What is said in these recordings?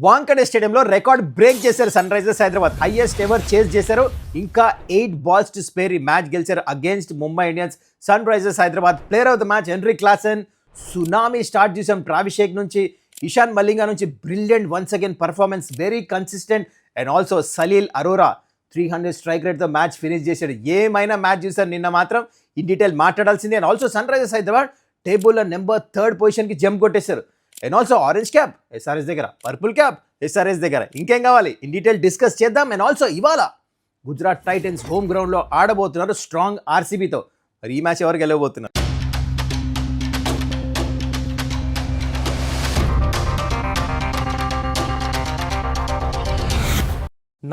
వాంకడే స్టేడియంలో record break చేశారు Sunrisers Hyderabad. Highest ever chase చేశారు. ఇంకా 8 balls టు స్పేర్ ఈ మ్యాచ్ గెలిచారు against Mumbai Indians. Sunrisers Hyderabad player of the match Henry Klaasen. Tsunami start చేసాం Travis షేక్ నుంచి, ఇషాన్ మలింగా నుంచి brilliant once again performance, very consistent. And also Salil Arora 300 strike రేట్తో match finish చేశాడు. ఏమైనా మ్యాచ్ చూసారు నిన్న, మాత్రం ఇన్ డీటెయిల్ మాట్లాడాల్సిందే. And also Sunrisers Hyderabad టేబుల్లో నెంబర్ 3rd పొజిషన్కి జంప్ కొట్టేశారు. And also orange cap SRS దగ్గర, పర్పుల్ క్యాప్ ఎస్ఆర్ఎస్ దగ్గర. ఇంకేం కావాలి, ఇన్ డీటెయిల్ డిస్కస్ చేద్దాం. అండ్ ఆల్సో ఇవాళ గుజరాత్ టైటన్స్ హోమ్ గ్రౌండ్లో ఆడబోతున్నారు స్ట్రాంగ్ ఆర్సీబీతో. మరి ఈ మ్యాచ్ ఎవరు గెలవబోతున్నారు?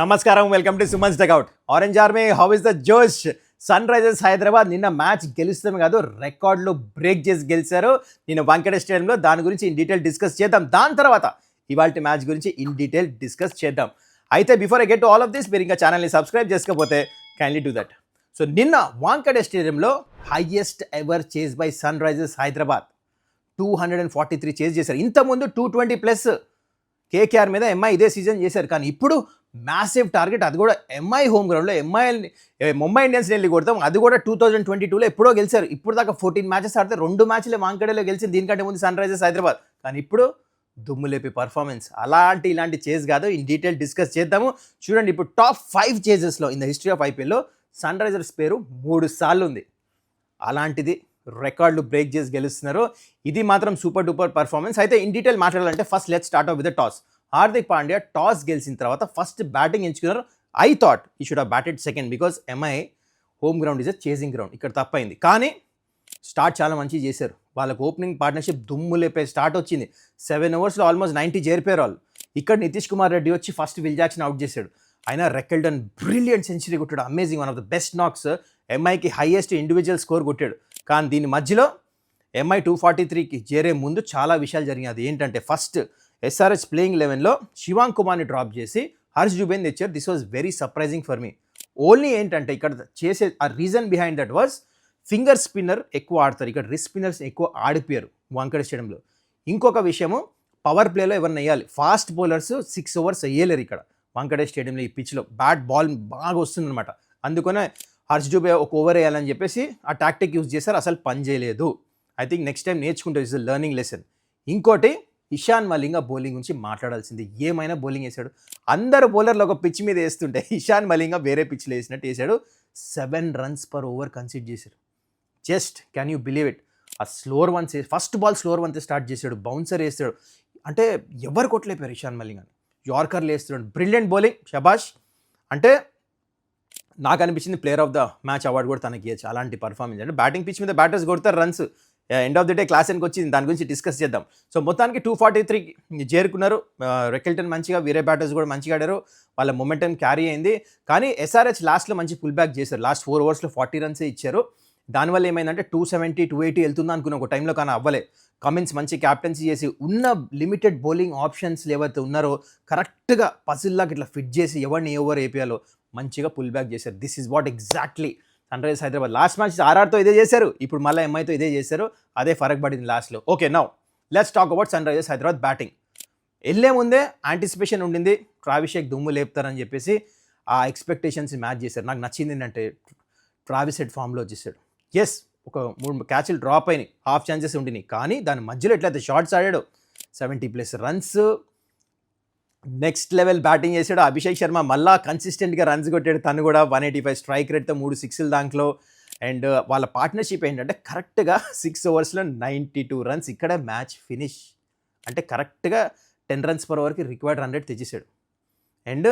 నమస్కారం, welcome to Suman's dugout. Orange army, how is the josh? Sunrisers Hyderabad నిన్న మ్యాచ్ గెలుస్తామే కాదు, రికార్డులు బ్రేక్ చేసి గెలిచారు నిన్న వాంకడే స్టేడియంలో. దాని గురించి ఇన్ డీటెయిల్ డిస్కస్ చేద్దాం. దాని తర్వాత ఇవాళ మ్యాచ్ గురించి ఇన్ డీటెయిల్ డిస్కస్ చేద్దాం. అయితే before I get to all of this, మీరు ఇంకా ఛానల్ని సబ్స్క్రైబ్ చేసుకోకపోతే కైండ్లీ డూ దట్. సో నిన్న వాంకడే స్టేడియంలో highest ever chase by Sunrisers Hyderabad 243 chase చేశారు. ఇంతకుముందు 220+ కేకేఆర్ మీద ఎంఐ ఇదే సీజన్ చేశారు. కానీ ఇప్పుడు మ్యాసివ్ టార్గెట్, అది కూడా ఎంఐ హోమ్ గ్రౌండ్లో. ముంబై ఇండియన్స్ వెళ్ళి కొడతాం, అది కూడా 2022లో ఎప్పుడో గెలిచారు. ఇప్పుడు దాకా 14 మ్యాచెస్ ఆడితే 2 మ్యాచ్లే వాంకడేలో గెలిచింది, దీనికంటే ముందు సన్ రైజర్స్ హైదరాబాద్. కానీ ఇప్పుడు దుమ్ము లేపి పర్ఫార్మెన్స్. ఇలాంటి చేజ్ కాదు, ఇన్ డీటెయిల్ డిస్కస్ చేద్దాము. చూడండి, ఇప్పుడు టాప్ 5 చేజెస్లో ఇన్ ద హిస్టరీ ఆఫ్ ఐపీఎల్లో సన్ రైజర్స్ పేరు 3 సార్లు ఉంది. అలాంటిది రికార్డులు బ్రేక్ చేసి గెలుస్తున్నారు. ఇది మాత్రం సూపర్ డూపర్ పర్ఫార్మెన్స్. అయితే ఇన్ డీటెయిల్ మాట్లాడాలంటే first let's start of with the toss. Hardik Pandya toss గెలిచిన తర్వాత ఫస్ట్ బ్యాటింగ్ ఎంచుకున్నారు. ఐ థాట్ ఈ should have batted second, because MI home ground is a chasing ground. ఇక్కడ తప్పైంది. కానీ స్టార్ట్ చాలా మంచిగా చేశారు. వాళ్ళకు ఓపెనింగ్ పార్ట్నర్షిప్ దుమ్ము లేపే స్టార్ట్ వచ్చింది. 7 ఓవర్స్లో ఆల్మోస్ట్ 90 చేరిపోయారు వాళ్ళు. ఇక్కడ నితీష్ కుమార్ రెడ్డి వచ్చి ఫస్ట్ విల్ జాక్సన్ అవుట్ చేశాడు. ఆయన రెకెల్డన్ బ్రిలియంట్ సెంచరీ కొట్టాడు. Amazing, one of the best knocks. ఎంఐకి హైయెస్ట్ ఇండివిజువల్ స్కోర్ కొట్టాడు. కానీ దీని మధ్యలో ఎంఐ 243కి చేరే ముందు చాలా విషయాలు జరిగాయి. అది ఏంటంటే, ఫస్ట్ ఎస్ఆర్హెచ్ ప్లేయింగ్ 11లో శివాంగ్ కుమార్ని డ్రాప్ చేసి హర్ష్ జుబేన్ తెచ్చారు. This was very surprising for me. Only ఏంటంటే ఇక్కడ చేసే ఆ reason behind that was finger spinner ఎక్కువ ఆడతారు, ఇక్కడ రిస్ట్ స్పిన్నర్స్ ఎక్కువ ఆడిపోయారు వాంకడే స్టేడియంలో. ఇంకొక విషయము, పవర్ ప్లేలో ఎవరిని వేయాలి, ఫాస్ట్ బౌలర్స్ 6 ఓవర్స్ వేయలేరు ఇక్కడ వాంకడే స్టేడియంలో. ఈ పిచ్లో బ్యాట్ బాల్ బాగా వస్తుందన్నమాట. అందుకనే హర్ష్ జుబే ఒక ఓవర్ వేయాలని చెప్పేసి ఆ టాక్టిక్ యూజ్ చేశారు. అసలు పని చేయలేదు. ఐ థింక్ నెక్స్ట్ టైం నేర్చుకుంటే ఇస్ లెర్నింగ్ లెసన్. ఇంకోటి, ఇషాన్ మలింగా బౌలింగ్ గురించి మాట్లాడాల్సింది. ఏమైనా బౌలింగ్ వేశాడు. అందరు బౌలర్లు ఒక పిచ్ మీద వేస్తుంటే ఇషాన్ మలింగా వేరే పిచ్లో వేసినట్టు వేశాడు. 7 runs per over కన్సిడర్ చేశాడు. Just can you believe it? ఆ slower ones, first ball slower ones start చేశాడు, బౌన్సర్ వేస్తాడు. అంటే ఎవరు కొట్టలేపారు ఇషాన్ మలింగా. యార్కర్లు వేస్తున్నాడు, బ్రిలియంట్ బౌలింగ్, షబాష్. అంటే నాకు అనిపించింది player of the match award కూడా తనకి ఇవ్వచ్చు. అలాంటి పర్ఫార్మెన్స్. అంటే బ్యాటింగ్ పిచ్ మీద బ్యాటర్స్ కొడతారు runs. End of the day క్లాసెన్కి వచ్చింది, దాని గురించి డిస్కస్ చేద్దాం. సో మొత్తానికి 243 చేరుకున్నారు. రెకెల్టన్ మంచిగా, వేరే బ్యాటర్స్ కూడా మంచిగా ఆడారు. వాళ్ళ మొమెంటం క్యారీ అయింది. కానీ ఎస్ఆర్హెచ్ లాస్ట్లో మంచి పుల్ బ్యాక్ చేశారు. లాస్ట్ 4 ఓవర్స్లో 40 runs ఇచ్చారు. దానివల్ల ఏమైందంటే 270, 280 వెళ్తుందా అనుకున్న ఒక టైంలో, కానీ అవ్వలే. కమిన్స్ మంచి క్యాప్టెన్సీ చేసి ఉన్న లిమిటెడ్ బౌలింగ్ ఆప్షన్స్ ఏవైతే ఉన్నారో కరెక్ట్గా పజిల్లాగా ఇట్లా ఫిట్ చేసి ఎవరిని ఏ ఓవర్ వేపియాలో మంచిగా పుల్ బ్యాక్ చేశారు. This is what exactly Sunrisers Hyderabad. Last match ఆర్ఆర్తో ఇదే చేశారు, ఇప్పుడు మళ్ళీ ఎంఐతో ఇదే చేశారు. అదే ఫరక్ పడింది లాస్ట్లో. Okay, now let's talk about Sunrisers Hyderabad batting. వెళ్ళే ముందే యాంటిసిపేషన్ ఉండింది, ట్రావిస్ షేక్ దుమ్ము లేపుతారని చెప్పేసి ఆ ఎక్స్పెక్టేషన్స్ మ్యాచ్ చేశారు. నాకు నచ్చింది ఏంటంటే ట్రావిస్ హెడ్ ఫామ్లో వచ్చేసాడు. ఎస్, ఒక 3 క్యాచ్లు డ్రాప్ అయినాయి, హాఫ్ ఛాన్సెస్ ఉండినాయి. కానీ దాని మధ్యలో ఎట్లయితే షార్ట్స్ ఆడాడు, 70+ runs, నెక్స్ట్ లెవెల్ బ్యాటింగ్ చేశాడు. అభిషేక్ శర్మ మళ్ళా కన్సిస్టెంట్గా రన్స్ కొట్టాడు. తను కూడా 185 స్ట్రైక్ రేట్తో 3 6లు దాంట్లో. అండ్ వాళ్ళ పార్ట్నర్షిప్ ఏంటంటే కరెక్ట్గా 6 ఓవర్స్లో 92 runs. ఇక్కడ మ్యాచ్ ఫినిష్. అంటే కరెక్ట్గా 10 runs per overకి రిక్వైర్డ్ రన్ రేట్ తెచ్చేసాడు. అండ్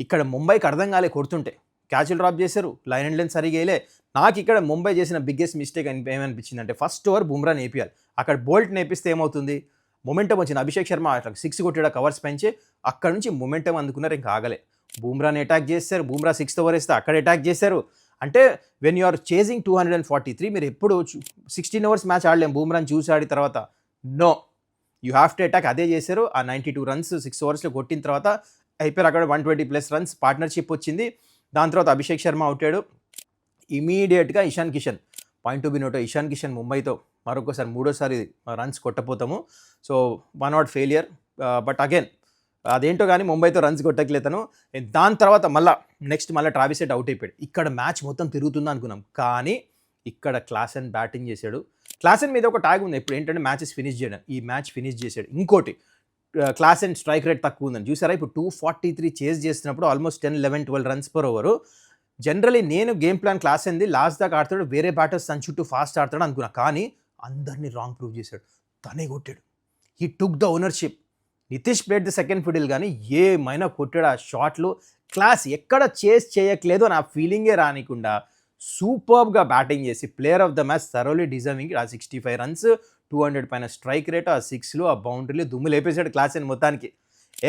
ఇక్కడ ముంబైకి అర్థం కాలే కొడుతుంటే, క్యాచ్లు డ్రాప్ చేశారు, లైన్ అండ్ లెన్స్ సరిగా వేయలే. నాకు ఇక్కడ ముంబై చేసిన బిగ్గెస్ట్ మిస్టేక్ ఏమనిపించింది అంటే, ఫస్ట్ ఓవర్ బుమ్రా నేపియాలి. అక్కడ బోల్ట్ నేపిస్తే ఏమవుతుంది, మొమెంటం వచ్చింది. అభిషేక్ శర్మ అట్లా 6 కొట్టాడు, కవర్స్ పెంచి అక్కడ నుంచి మొమెంటం అందుకున్నారు. ఇంకా ఆగలే, బుమ్రాని అటాక్ చేశారు. బుమ్రా 6th ఓవర్ వేస్తే అక్కడ అటాక్ చేశారు. అంటే వెన్ యూ ఆర్ చేజింగ్ 243, మీరు ఎప్పుడు 16 ఓవర్స్ మ్యాచ్ ఆడలేం బుమ్రాని చూసి ఆడిన తర్వాత. No, you have to attack. అదే చేశారు. ఆ 92 runs 6 ఓవర్స్లో కొట్టిన తర్వాత అయిపోయారు. అక్కడ 120+ runs పార్ట్నర్షిప్ వచ్చింది. దాని తర్వాత అభిషేక్ శర్మ అవుతాడు. ఇమీడియట్గా Ishan Kishan, point to be note, Ishan Kishan ముంబైతో మరొకసారి 3వ సారి రన్స్ కొట్టపోతాము. So 1 out failure. But again అదేంటో కానీ ముంబైతో రన్స్ కొట్టట్లేతను. దాని తర్వాత మళ్ళీ ట్రావిస్ హెడ్ అవుట్ అయిపోయాడు. ఇక్కడ మ్యాచ్ మొత్తం తిరుగుతుందా అనుకున్నాం, కానీ ఇక్కడ క్లాసెన్ బ్యాటింగ్ చేశాడు. క్లాసెన్ మీద ఒక ట్యాగ్ ఉంది ఇప్పుడు ఏంటంటే మ్యాచెస్ ఫినిష్ చేయడం. ఈ మ్యాచ్ ఫినిష్ చేశాడు. ఇంకోటి క్లాసెన్ స్ట్రైక్ రేట్ తక్కువ ఉందని చూసారా, ఇప్పుడు 243 చేజ్ చేస్తున్నప్పుడు almost 10, 11, 12 runs per over. Generally నేను గేమ్ ప్లాన్ క్లాసెన్ది లాస్ట్ దాకా ఆడతాడు, వేరే బ్యాటర్స్ తన చుట్టూ ఫాస్ట్ ఆడతాడు అనుకున్నా, కానీ అందరినీ రాంగ్ ప్రూవ్ చేశాడు. తనే కొట్టాడు. He took the ownership. Nitish played the second fiddle, కానీ ఏమైనా కొట్టాడు. ఆ షాట్లు క్లాస్, ఎక్కడ చేస్ చేయట్లేదు నా ఫీలింగే రానికుండా సూపర్బ్గా బ్యాటింగ్ చేసి player of the match, thoroughly deserving. ఆ 65 రన్స్, 200 పైన స్ట్రైక్ రేట్, ఆ 6లు, ఆ బౌండరీలు దుమ్ము లేపేశాడు క్లాసెన్ మొత్తానికి.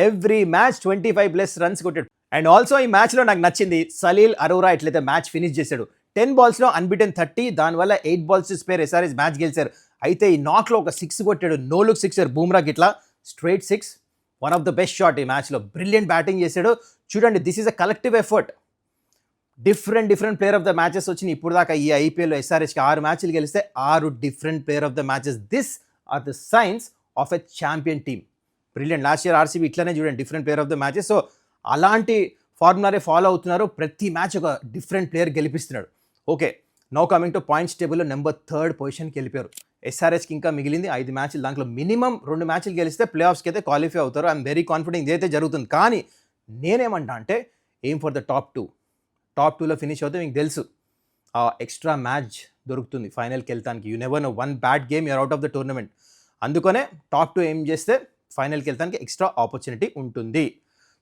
ఎవ్రీ మ్యాచ్ 25+ రన్స్ కొట్టాడు. అండ్ ఆల్సో ఈ మ్యాచ్లో నాకు నచ్చింది సలీల్ అరోరా ఎట్లయితే మ్యాచ్ ఫినిష్ చేశాడు. 10 balls అన్బిటెన్ 30, దానివల్ల 8 balls స్పేర్ ఎస్ఆర్ఎస్ మ్యాచ్ గెలిచారు. అయితే ఈ నాక్లో ఒక 6 కొట్టాడు, నో లుక్ సిక్సర్, బూమ్రాకి ఇట్లా straight 6, one of the best shot ఈ మ్యాచ్లో. బ్రిలియంట్ బ్యాటింగ్ చేశాడు. చూడండి, this is a collective effort. Different player of the matches వచ్చినాయి ఇప్పుడు దాకా. ఈ ఐపీఎల్లో ఎస్ఆర్హెచ్కి 6 మ్యాచ్లు గెలిస్తే 6 different player of the matches. This are the signs of a champion team. Brilliant. Last year RCB ఇట్లానే చూడండి, different player of the matches. So అలాంటి ఫార్ములానే ఫాలో అవుతున్నారు. ప్రతి మ్యాచ్ ఒక డిఫరెంట్ ప్లేయర్ గెలిపిస్తున్నాడు. Okay, now coming to points టేబుల్లో number 3rd పొజిషన్కి వెళ్ళిపోయారు. ఎస్ఆర్హెచ్కి ఇంకా మిగిలింది 5 మ్యాచ్లు. దాంట్లో మినిమం 2 మ్యాచ్లు గెలిస్తే ప్లే ఆఫ్స్కి అయితే క్వాలిఫై అవుతారు. ఐఎమ్ వెరీ కాన్ఫిడెంట్ ఇదైతే జరుగుతుంది. కానీ నేనేమంటా అంటే aim for the top 2. Top 2లో ఫినిష్ అవుతే మీకు తెలుసు ఆ ఎక్స్ట్రా మ్యాచ్ దొరుకుతుంది ఫైనల్కి వెళ్తానికి. You never know, one bad game you're out of the tournament. అందుకనే టాప్ 2 ఏం చేస్తే ఫైనల్కి వెళ్తానికి ఎక్స్ట్రా ఆపర్చునిటీ ఉంటుంది.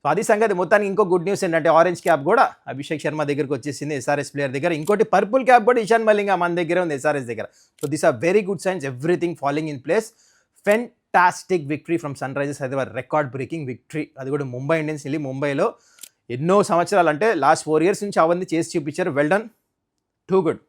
సో అది సంగతి. మొత్తానికి ఇంకో గుడ్ న్యూస్ ఏంటంటే ఆరెంజ్ క్యాప్ కూడా అభిషేక్ శర్మ దగ్గరకు వచ్చేసింది, ఎస్ఆర్ఎస్ ప్లేయర్ దగ్గర. ఇంకోటి పర్పుల్ క్యాప్ కూడా ఇషాన్ మలింగా మన దగ్గర ఉంది, ఎస్ఆర్ఎస్ దగ్గర. So this are very good signs, everything following in place. Fantastic victory from Sunrisers Hyderabad, record breaking victory. అది కూడా ముంబై ఇండియన్స్ వెళ్ళి ముంబైలో ఎన్నో సంవత్సరాలు అంటే లాస్ట్ 4 years నుంచి అవన్నీ చేసి చూపించారు. Well done, too good.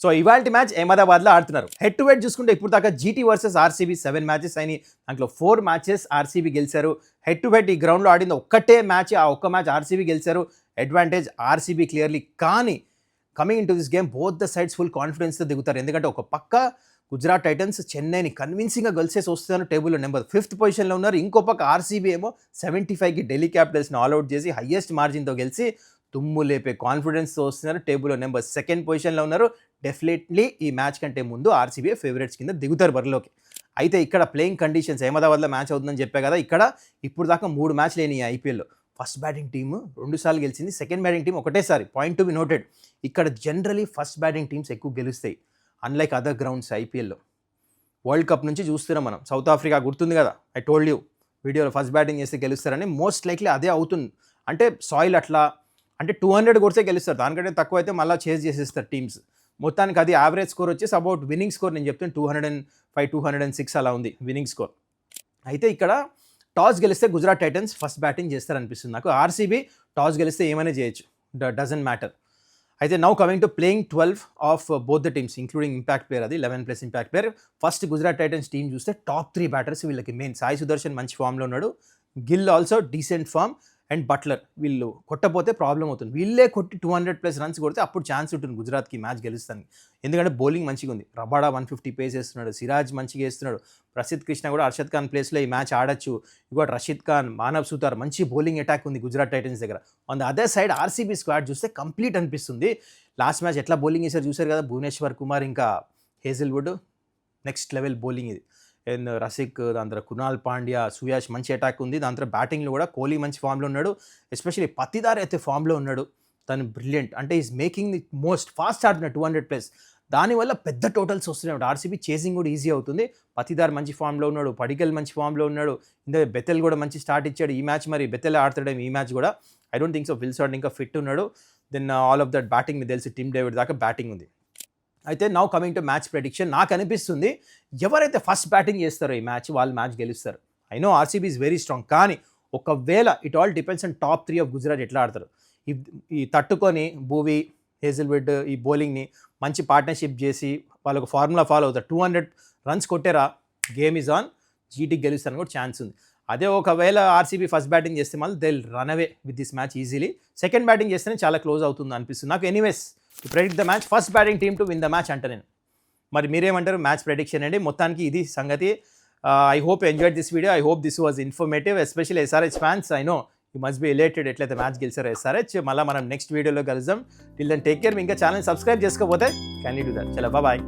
So ఇవాల్టి మ్యాచ్ అహ్మదాబాద్లో ఆడుతున్నారు. హెడ్ టు హెడ్ చూసుకుంటే ఇప్పుడు దాకా జీటీ వర్సెస్ ఆర్సీబీ 7 మ్యాచెస్ అయినాయి. దాంట్లో 4 మ్యాచెస్ ఆర్సీబీ గెలిచారు. హెడ్ టు హెడ్ ఈ గ్రౌండ్లో ఆడింది ఒక్కటే మ్యాచ్, ఆ ఒక్క మ్యాచ్ ఆర్సీబీ గెలిచారు. Advantage RCB clearly. కానీ coming into this game both the sides full కాన్ఫిడెన్స్తో దిగుతారు. ఎందుకంటే ఒక పక్క గుజరాత్ టైటన్స్ చెన్నైని కన్విన్సింగ్గా గెలిచేసి వస్తున్నారు, టేబుల్లో నెంబర్ 5th పొజిషన్లో ఉన్నారు. ఇంకో పక్క ఆర్సీబీ ఏమో 75కి ఢిల్లీ క్యాపిటల్స్ని ఆల్అౌట్ చేసి హయ్యెస్ట్ మార్జిన్తో గెలిచి తుమ్ము లేపే కాన్ఫిడెన్స్తో వస్తున్నారు. టేబుల్లో నెంబర్ 2nd పొజిషన్లో ఉన్నారు. డెఫినెట్లీ ఈ మ్యాచ్ కంటే ముందు ఆర్సీబీ ఫేవరెట్స్ కింద దిగుతారు బరిలోకి. అయితే ఇక్కడ ప్లేయింగ్ కండిషన్స్ అహ్మదాబాద్లో మ్యాచ్ అవుతుందని చెప్పా కదా, ఇక్కడ ఇప్పుడు దాకా 3 మ్యాచ్లు అయినాయి ఐపీఎల్లో. ఫస్ట్ బ్యాటింగ్ టీము 2 సార్లు గెలిచింది, సెకండ్ బ్యాటింగ్ టీం ఒకటేసారి. పాయింట్ టు బి నోటెడ్, ఇక్కడ జనరలీ ఫస్ట్ బ్యాటింగ్ టీమ్స్ ఎక్కువ గెలుస్తాయి అన్లైక్ అదర్ గ్రౌండ్స్. ఐపీఎల్లో వరల్డ్ కప్ నుంచి చూస్తున్నాం మనం. సౌత్ ఆఫ్రికా గుర్తుంది కదా, ఐ టోల్డ్ యూ వీడియోలో, ఫస్ట్ బ్యాటింగ్ చేస్తే గెలుస్తారని. మోస్ట్ లైక్లీ అదే అవుతుంది. అంటే సాయిల్ అట్లా, అంటే 200 కొడితే గెలుస్తారు, దానికంటే తక్కువ అయితే మళ్ళీ చేజ్ చేసేస్తారు టీమ్స్. మొత్తానికి అది యావరేజ్ స్కోర్ వచ్చేసి అబౌట్ విన్నింగ్ స్కోర్ నేను చెప్తాను 205, 206 అలా ఉంది విన్నింగ్ స్కోర్. అయితే ఇక్కడ టాస్ గెలిస్తే గుజరాత్ టైటన్స్ ఫస్ట్ బ్యాటింగ్ చేస్తారనిపిస్తుంది నాకు. ఆర్సీబీ టాస్ గెలిస్తే ఏమైనా చేయొచ్చు, డజంట్ మ్యాటర్. అయితే now coming to playing 12 of both the teams including impact player, అది 11+ impact player. First Gujarat Titans team చూస్తే టాప్ 3 బ్యాటర్స్ వీళ్ళకి మెయిన్. సాయి సుదర్శన్ మంచి ఫామ్లో ఉన్నాడు, Gill also decent form, and Buttler. వీళ్ళు కొట్టపోతే ప్రాబ్లం అవుతుంది. వీళ్ళే కొట్టి 200+ రన్స్ కొడితే అప్పుడు ఛాన్స్ ఉంటుంది గుజరాత్కి మ్యాచ్ గెలుస్తానికి. ఎందుకంటే బౌలింగ్ మంచిగా ఉంది. రబాడా 150 పేస్ వేస్తున్నాడు, సిరాజ్ మంచిగా వేస్తున్నాడు, ప్రసిద్ధ్ కృష్ణ కూడా అర్షద్ ఖాన్ ప్లేస్లో ఈ మ్యాచ్ ఆడచ్చు. ఇంకోటి రషీద్ ఖాన్, మానవ్ సుతార్, మంచి బౌలింగ్ అటాక్ ఉంది గుజరాత్ టైటన్స్ దగ్గర. On the other side RCB squad చూస్తే కంప్లీట్ అనిపిస్తుంది. లాస్ట్ మ్యాచ్ ఎట్లా బౌలింగ్ వేసారు చూసారు కదా, భువనేశ్వర్ కుమార్ ఇంకా హేజిల్వుడ్ నెక్స్ట్ లెవెల్ బౌలింగ్ ఇది. అండ్ రసిక్, దాని తర్వాత కునాల్ పాండ్యా, సుయాష్ మంచి అటాక్ ఉంది. దాని తర్వాత బ్యాటింగ్లో కూడా కోహ్లీ మంచి ఫామ్లో ఉన్నాడు, ఎస్పెషల్లీ పతిదార్ అయితే ఫామ్లో ఉన్నాడు. తను బ్రిలియంట్, అంటే is making the most fast ఆడుతున్నాడు 200+. దానివల్ల పెద్ద టోటల్స్ వస్తున్నాయి. ఆర్సీబీ చేసింగ్ కూడా ఈజీ అవుతుంది. పతిదార్ మంచి ఫామ్లో ఉన్నాడు, పడికల్ మంచి ఫామ్లో ఉన్నాడు, ఇంకా బెతెల్ కూడా మంచి స్టార్ట్ ఇచ్చాడు ఈ మ్యాచ్. మరి బెతెల్ ఆడతాడేమో ఈ మ్యాచ్ కూడా, ఐ డోంట్ థింక్ సో. విల్సార్డ్ ఇంకా ఫిట్ ఉన్నాడు. Then all of that batting మీకు తెలిసి టిమ్ డేవిడ్ దాకా బ్యాటింగ్ ఉంది. అయితే now coming to match prediction, నాకు అనిపిస్తుంది ఎవరైతే ఫస్ట్ బ్యాటింగ్ చేస్తారో ఈ మ్యాచ్ వాళ్ళు మ్యాచ్ గెలుస్తారు. I know RCB is very strong, కానీ ఒకవేళ it all depends on top 3 of Gujarat ఎట్లా ఆడతారు. ఈ తట్టుకొని భూవీ, హేజిల్వుడ్ ఈ బౌలింగ్ని మంచి పార్ట్నర్షిప్ చేసి వాళ్ళకు ఫార్ములా ఫాలో అవుతారు. 200 రన్స్ కొట్టేరా, గేమ్ ఈజ్ ఆన్, జీటీకి గెలుస్తారని కూడా ఛాన్స్ ఉంది. అదే ఒకవేళ ఆర్సీబీ ఫస్ట్ బ్యాటింగ్ చేస్తే మళ్ళీ they will run away with this match easily. Second batting చేస్తేనే చాలా క్లోజ్ అవుతుంది అనిపిస్తుంది నాకు. Anyways to predict the match, first batting team to win the match అంటే నేను. మరి మీరేమంటారు మ్యాచ్ ప్రెడిక్షన్ అండి? మొత్తానికి ఇది సంగతి. I hope enjoyed this video. I hope this was informative, especially SRH fans. I know you must be elated ఎట్లయితే match గెలిచారో ఎస్ఆర్హెచ్. మళ్ళీ మనం నెక్స్ట్ వీడియోలో కలుద్దాం. Till then take care. ఇంకా ఛానల్ సబ్స్క్రైబ్ చేసుకోకపోతే క్యాన్ యూ డూ దట్. చలో bye.